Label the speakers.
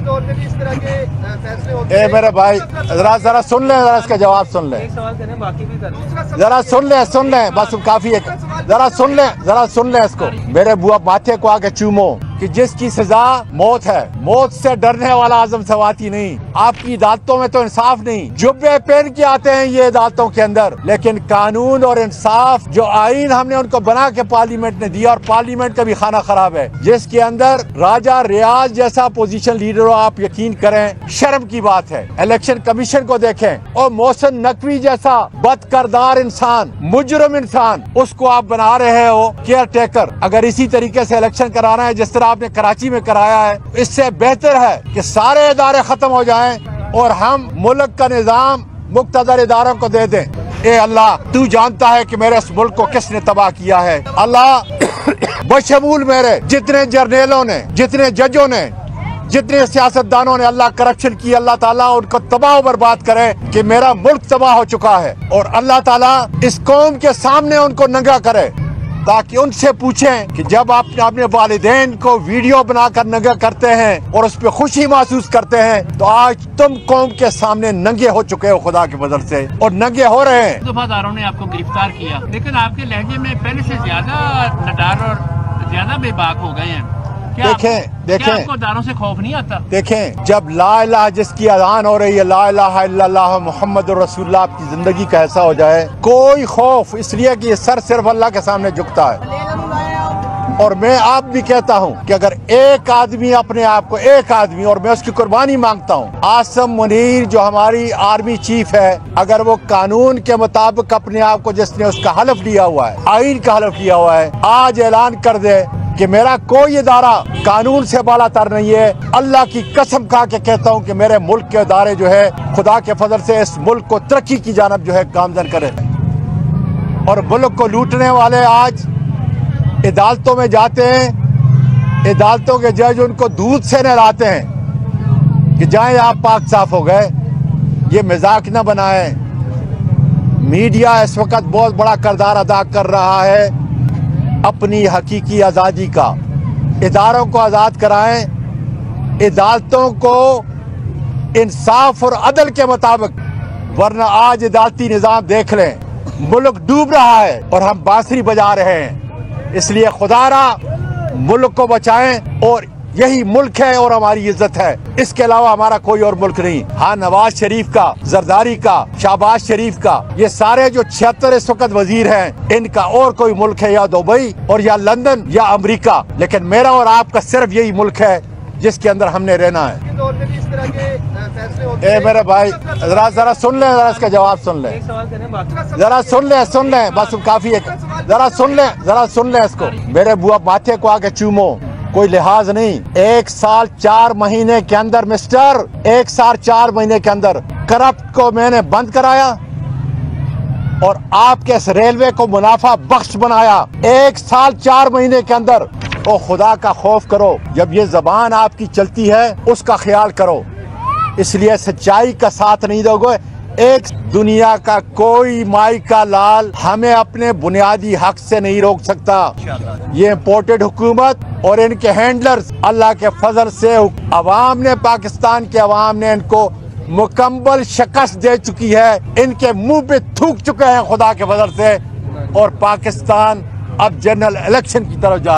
Speaker 1: दौर में भी इस तरह के फैसले होते हैं।
Speaker 2: मेरे भाई जरा सुन ले, जरा इसका जवाब सुन ले।
Speaker 1: एक सवाल करें, बाकी भी करें।
Speaker 2: जरा सुन ले बस काफी है। जरा सुन ले इसको। मेरे बुआ माथे को आके चूमो कि जिसकी सजा मौत है, मौत से डरने वाला आजम सवाती नहीं। आपकी अदालतों में तो इंसाफ नहीं, जुब्बे पहन के आते हैं ये अदालतों के अंदर, लेकिन कानून और इंसाफ जो आईन हमने उनको बना के पार्लियामेंट ने दिया, और पार्लियामेंट का भी खाना खराब है, जिसके अंदर राजा रियाज जैसा पोजीशन लीडर हो, आप यकीन करें शर्म की बात है। इलेक्शन कमीशन को देखें, और मोहसिन नकवी जैसा बदकिरदार इंसान, मुजरिम इंसान, उसको आप बना रहे हो केयर टेकर। अगर इसी तरीके से इलेक्शन कराना है जिस तरह आपने कराची में कराया है, इससे बेहतर है कि सारे इदारे खत्म हो जाएं और हम मुल्क का निजाम मुक्तदर इदारों को दे दें। ए अल्लाह, तू जानता है कि मेरे इस मुल्क को किसने तबाह किया है। अल्लाह बशमूल मेरे जितने जर्नलों ने, जितने जजों ने, जितने सियासतदानों ने अल्लाह करप्शन की, अल्लाह ताला उनको तबाह बर्बाद करे कि मेरा मुल्क तबाह हो चुका है। और अल्लाह ताला इस कौम के सामने उनको नंगा करे, ताकि उनसे पूछें कि जब आप अपने वालिदैन को वीडियो बनाकर नंगा करते हैं और उस पर खुशी महसूस करते हैं, तो आज तुम कौम के सामने नंगे हो चुके हो खुदा के फजल से, और नंगे हो रहे हैं।
Speaker 3: दफादारों ने आपको गिरफ्तार किया, लेकिन आपके लहजे में पहले से ज्यादा नडार और ज्यादा बेबाक हो गए हैं। देखें आपको दारों से खौफ नहीं आता? देखें,
Speaker 2: जब ला इलाहा जिसकी अज़ान हो रही है, ला इलाहा इल्लल्लाह मुहम्मद रसूलुल्लाह, आपकी जिंदगी का ऐसा हो जाए, कोई खौफ, इसलिए कि ये सर सिर्फ अल्लाह के सामने झुकता है। और मैं आप भी कहता हूँ कि अगर एक आदमी अपने आप को, एक आदमी, और मैं उसकी कुर्बानी मांगता हूँ, आसिम मुनीर जो हमारी आर्मी चीफ है, अगर वो कानून के मुताबिक अपने आप को, जिसने उसका हलफ लिया हुआ है, आईन का हलफ लिया हुआ है, आज ऐलान कर दे कि मेरा कोई इदारा कानून से बालातर नहीं है, अल्लाह की कसम खा के कहता हूँ कि मेरे मुल्क के इदारे जो है खुदा के फजल से इस मुल्क को तरक्की की जानब जो है गामजन करे। और मुल्क को लूटने वाले आज अदालतों में जाते हैं, अदालतों के जज उनको दूध से नहलाते हैं कि जाएं आप पाक साफ हो गए। ये मजाक न बनाए। मीडिया इस वक्त बहुत बड़ा किरदार अदा कर रहा है अपनी हकीकी आज़ादी का। इदारों को आज़ाद कराएं, अदालतों को इंसाफ और अदल के मुताबिक, वरना आज अदालती निज़ाम देख लें, मुल्क डूब रहा है और हम बांसुरी बजा रहे हैं। इसलिए खुदारा मुल्क को बचाएं, और यही मुल्क है और हमारी इज्जत है, इसके अलावा हमारा कोई और मुल्क नहीं। हाँ, नवाज शरीफ का, जरदारी का, शहबाज शरीफ का, ये सारे जो 76 इस वक्त वजीर हैं, इनका और कोई मुल्क है या दुबई और या लंदन या अमेरिका, लेकिन मेरा और आपका सिर्फ यही मुल्क है जिसके अंदर हमने रहना है।
Speaker 1: इस तरह के फैसले होते हैं।
Speaker 2: मेरे भाई जरा सुन ले, जरा इसका जवाब सुन ले।
Speaker 1: एक सवाल करें, बाकी
Speaker 2: जरा सुन ले बस काफी है। जरा सुन ले इसको। मेरे बुआ माथे को आके चूमो, कोई लिहाज नहीं। 1 साल 4 महीने के अंदर मिस्टर, 1 साल 4 महीने के अंदर करप्ट को मैंने बंद कराया और आपके इस रेलवे को मुनाफा बख्श बनाया 1 साल 4 महीने के अंदर। ओ खुदा का खौफ करो, जब ये जबान आपकी चलती है उसका ख्याल करो, इसलिए सच्चाई का साथ नहीं दोगे। एक दुनिया का कोई माई का लाल हमें अपने बुनियादी हक से नहीं रोक सकता। ये इम्पोर्टेड हुकूमत और इनके हैंडलर्स, अल्लाह के फजल से अवाम ने, पाकिस्तान के अवाम ने इनको मुकम्मल शिकस्त दे चुकी है, इनके मुंह पे थूक चुके हैं खुदा के फजल से, और पाकिस्तान अब जनरल इलेक्शन की तरफ जा